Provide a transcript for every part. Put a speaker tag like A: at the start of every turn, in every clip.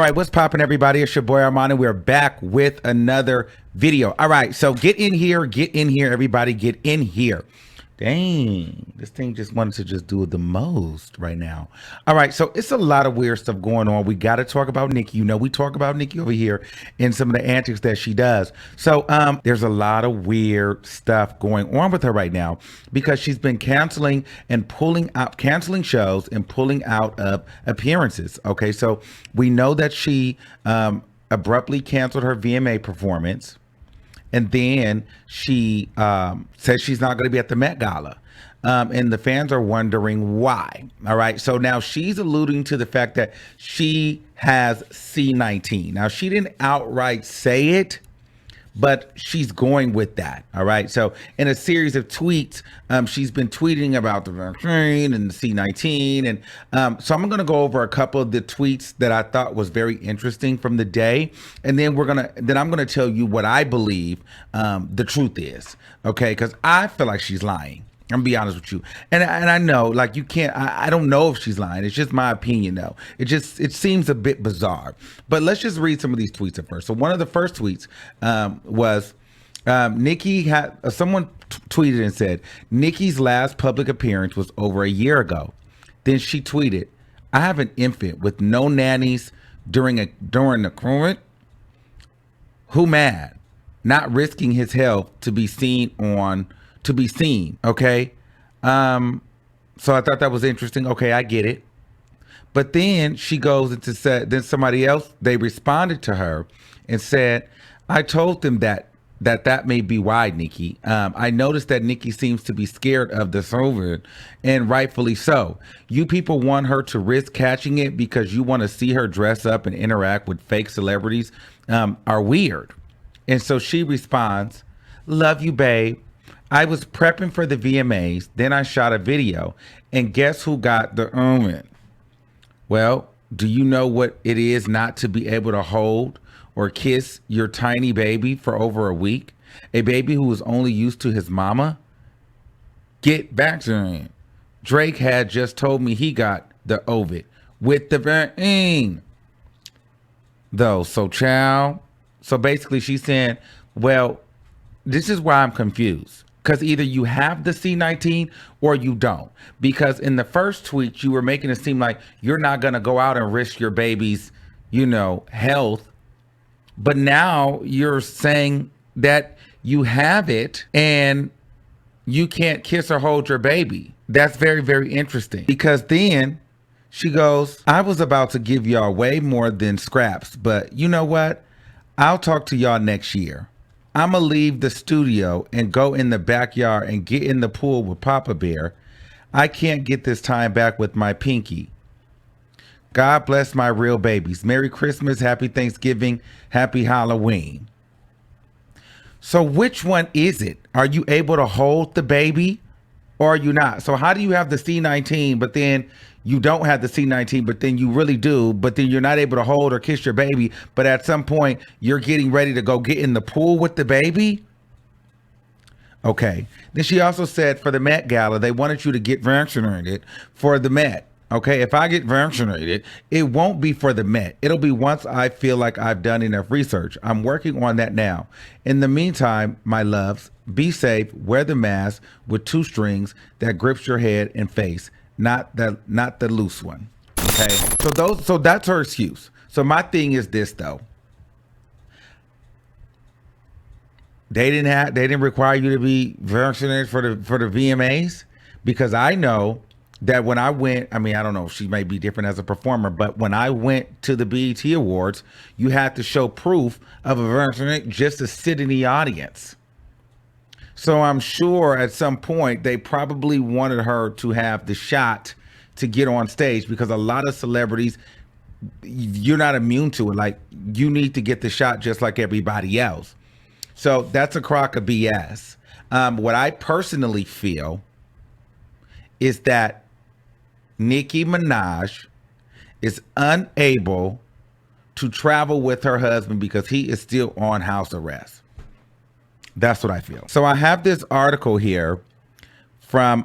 A: right, what's poppin', everybody? It's your boy Armon, and we're back with another video. All right, so get in here, everybody, get in here. Dang, this thing just wanted to just do the most right now. All right, so it's a lot of weird stuff going on. We got to talk about Nicki. You know, we talk about Nicki over here and some of the antics that she does. So there's a lot of weird stuff going on with her right now because she's been canceling shows and pulling out of appearances. Okay, so we know that she abruptly canceled her VMA performance. And then she says she's not going to be at the Met Gala. And the fans are wondering why. All right. So now she's alluding to the fact that she has C19. Now, she didn't outright say it, but she's going with that. All right. So in a series of tweets, she's been tweeting about the vaccine and the C19. And so I'm going to go over a couple of the tweets that I thought was very interesting from the day. And then I'm going to tell you what I believe the truth is. Okay. Because I feel like she's lying. I'm gonna be honest with you. And I know, like, you can't, I don't know if she's lying. It's just my opinion, though. It seems a bit bizarre. But let's just read some of these tweets at first. So one of the first tweets was Nicki had, someone tweeted and said, Nicki's last public appearance was over a year ago. Then she tweeted, I have an infant with no nannies during the COVID. Who mad? Not risking his health to be seen. Okay. So I thought that was interesting. Okay, I get it. But then she goes into said, then somebody else, they responded to her and said, I told them that may be why, Nicki. I noticed that Nicki seems to be scared of the COVID, and rightfully so. You people want her to risk catching it because you want to see her dress up and interact with fake celebrities are weird. And so she responds, love you, babe. I was prepping for the VMAs, then I shot a video, and guess who got the Armon? Well, do you know what it is not to be able to hold or kiss your tiny baby for over a week? A baby who was only used to his mama? Get vaccinated. Drake had just told me he got the Ovid with the vaccine. Though, so child. So basically she's saying, well, this is why I'm confused. Because either you have the C19 or you don't. Because in the first tweet, you were making it seem like you're not going to go out and risk your baby's, health. But now you're saying that you have it and you can't kiss or hold your baby. That's very, very interesting. Because then she goes, I was about to give y'all way more than scraps. But you know what? I'll talk to y'all next year. I'm going to leave the studio and go in the backyard and get in the pool with Papa Bear. I can't get this time back with my pinky. God bless my real babies. Merry Christmas, Happy Thanksgiving, Happy Halloween. So which one is it? Are you able to hold the baby or are you not? So how do you have the C19, but then you don't have the C19, but then you really do, but then you're not able to hold or kiss your baby, but at some point you're getting ready to go get in the pool with the baby? Okay. Then she also said for the Met Gala, they wanted you to get vaccinated for the Met. Okay, if I get vaccinated, it won't be for the Met. It'll be once I feel like I've done enough research. I'm working on that now. In the meantime, my loves, be safe, wear the mask with 2 strings that grips your head and face. Not the loose one. Okay. So that's her excuse. So my thing is this though. They didn't require you to be vaccinated for the VMAs, because I know that when I went, I mean, I don't know if she may be different as a performer, but when I went to the BET Awards, you had to show proof of a vaccination just to sit in the audience. So I'm sure at some point they probably wanted her to have the shot to get on stage, because a lot of celebrities, you're not immune to it. Like, you need to get the shot just like everybody else. So that's a crock of BS. What I personally feel is that Nicki Minaj is unable to travel with her husband because he is still on house arrest. That's what I feel. So I have this article here from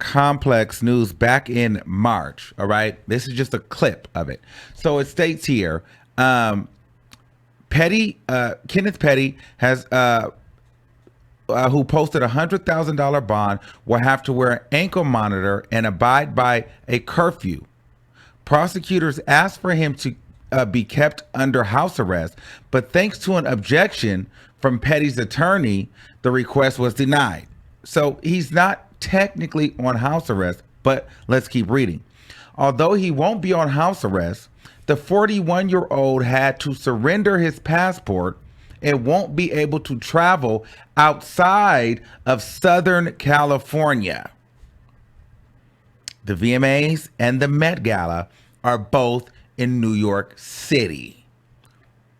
A: Complex News back in March. All right. This is just a clip of it. So it states here, Kenneth Petty has, who posted $100,000 bond, will have to wear an ankle monitor and abide by a curfew. Prosecutors asked for him to be kept under house arrest, but thanks to an objection from Petty's attorney, the request was denied. So he's not technically on house arrest, but let's keep reading. Although he won't be on house arrest, the 41-year-old had to surrender his passport and won't be able to travel outside of Southern California. The VMAs and the Met Gala are both in New York City.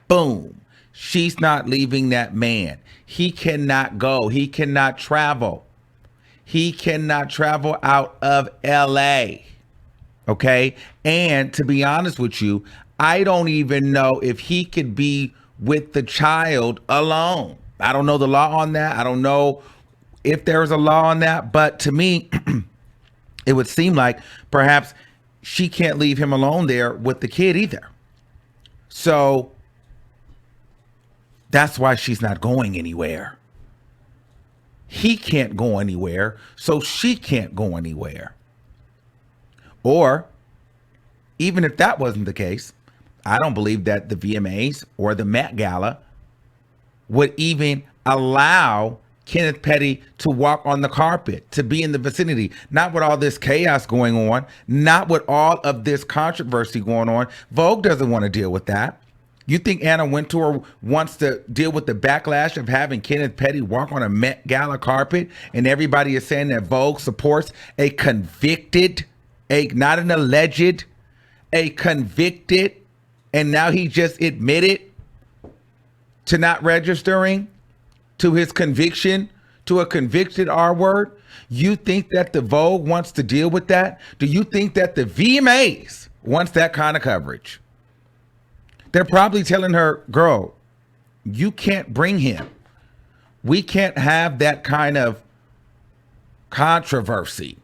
A: Boom. She's not leaving that man. He cannot go. He cannot travel. He cannot travel out of LA. Okay? And to be honest with you, I don't even know if he could be with the child alone. I don't know the law on that. I don't know if there's a law on that. But to me, it would seem like perhaps she can't leave him alone there with the kid either. So that's why she's not going anywhere. He can't go anywhere, so she can't go anywhere. Or even if that wasn't the case, I don't believe that the VMAs or the Met Gala would even allow Kenneth Petty to walk on the carpet, to be in the vicinity. Not with all this chaos going on, not with all of this controversy going on. Vogue doesn't want to deal with that. You think Anna Wintour wants to deal with the backlash of having Kenneth Petty walk on a Met Gala carpet, and everybody is saying that Vogue supports a convicted, not an alleged, a convicted, and now he just admitted to not registering to his conviction, to a convicted R word? You think that the Vogue wants to deal with that? Do you think that the VMAs wants that kind of coverage? They're probably telling her, girl, you can't bring him. We can't have that kind of controversy.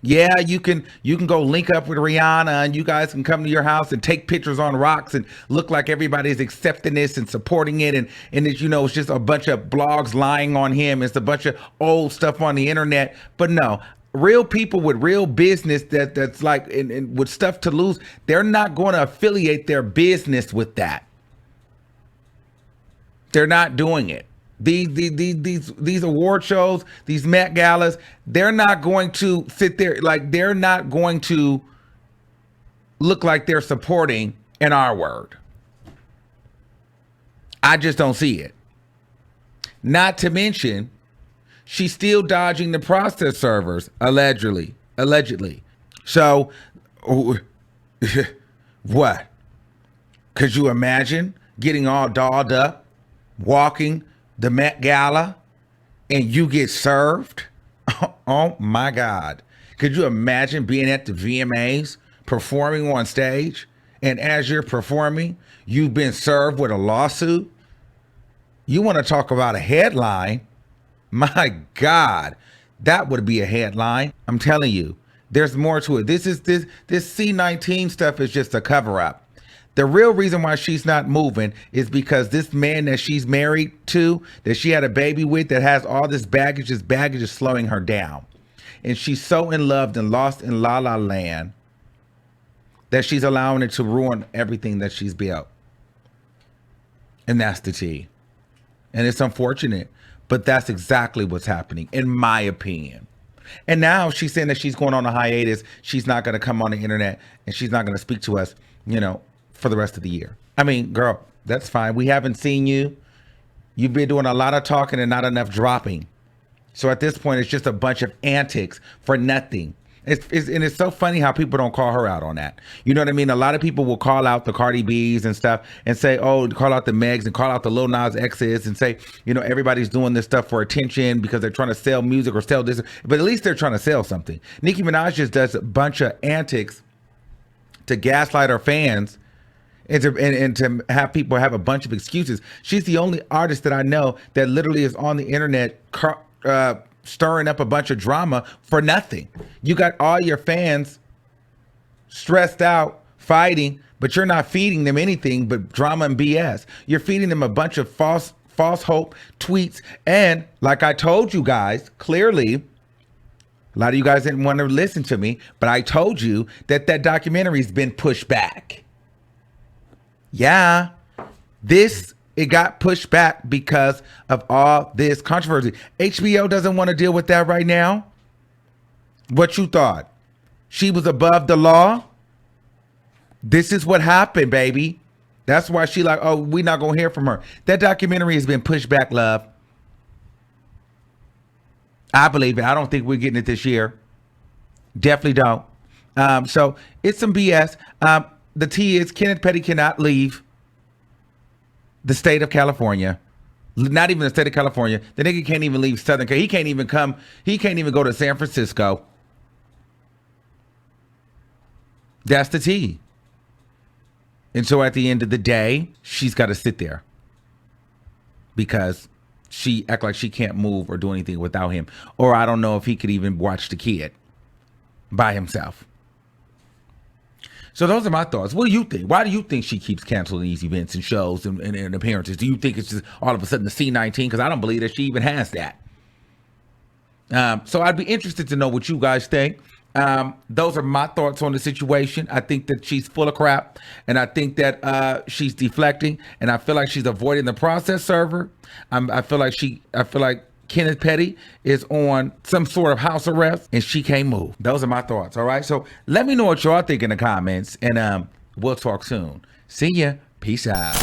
A: Yeah, you can go link up with Rihanna and you guys can come to your house and take pictures on rocks and look like everybody's accepting this and supporting it. And it's, it's just a bunch of blogs lying on him. It's a bunch of old stuff on the internet. But no, real people with real business that's like, and with stuff to lose, they're not going to affiliate their business with that. They're not doing it. These award shows, these Met Galas, they're not going to sit there, like they're not going to look like they're supporting an R word. I just don't see it. Not to mention, she's still dodging the process servers, allegedly. So, what? Could you imagine getting all dolled up, walking the Met Gala, and you get served? Oh my God. Could you imagine being at the VMAs, performing on stage, and as you're performing, you've been served with a lawsuit? You want to talk about a headline? My God, that would be a headline. I'm telling you, there's more to it. This C-19 stuff is just a cover up. The real reason why she's not moving is because this man that she's married to, that she had a baby with, that has all this baggage is slowing her down. And she's so in love and lost in La La Land that she's allowing it to ruin everything that she's built. And that's the tea. And it's unfortunate, but that's exactly what's happening, in my opinion. And now she's saying that she's going on a hiatus. She's not going to come on the internet and she's not going to speak to us, for the rest of the year. I mean, girl, that's fine. We haven't seen you. You've been doing a lot of talking and not enough dropping. So at this point, it's just a bunch of antics for nothing. It's so funny how people don't call her out on that. You know what I mean? A lot of people will call out the Cardi B's and stuff and say, oh, call out the Megs and call out the Lil Nas X's and say, everybody's doing this stuff for attention because they're trying to sell music or sell this. But at least they're trying to sell something. Nicki Minaj just does a bunch of antics to gaslight her fans and to have people have a bunch of excuses. She's the only artist that I know that literally is on the internet stirring up a bunch of drama for nothing. You got all your fans stressed out, fighting, but you're not feeding them anything but drama and BS. You're feeding them a bunch of false hope tweets. And like I told you guys, clearly, a lot of you guys didn't want to listen to me, but I told you that documentary's been pushed back. Yeah, it got pushed back because of all this controversy. HBO doesn't want to deal with that right now. What you thought? She was above the law? This is what happened, baby. That's why she like, oh, we're not going to hear from her. That documentary has been pushed back, love. I believe it. I don't think we're getting it this year. Definitely don't. So it's some BS. The T is Kenneth Petty cannot leave the state of California. Not even the state of California. The nigga can't even leave Southern California. He can't even come. He can't even go to San Francisco. That's the T. And so at the end of the day, she's got to sit there because she act like she can't move or do anything without him. Or I don't know if he could even watch the kid by himself. So those are my thoughts. What do you think? Why do you think she keeps canceling these events and shows and appearances? Do you think it's just all of a sudden the C-19? Because I don't believe that she even has that. So I'd be interested to know what you guys think. Those are my thoughts on the situation. I think that she's full of crap, and I think that she's deflecting, and I feel like she's avoiding the process server. I feel like Kenneth Petty is on some sort of house arrest, and she can't move. Those are my thoughts. All right. So let me know what y'all think in the comments, and we'll talk soon. See ya. Peace out.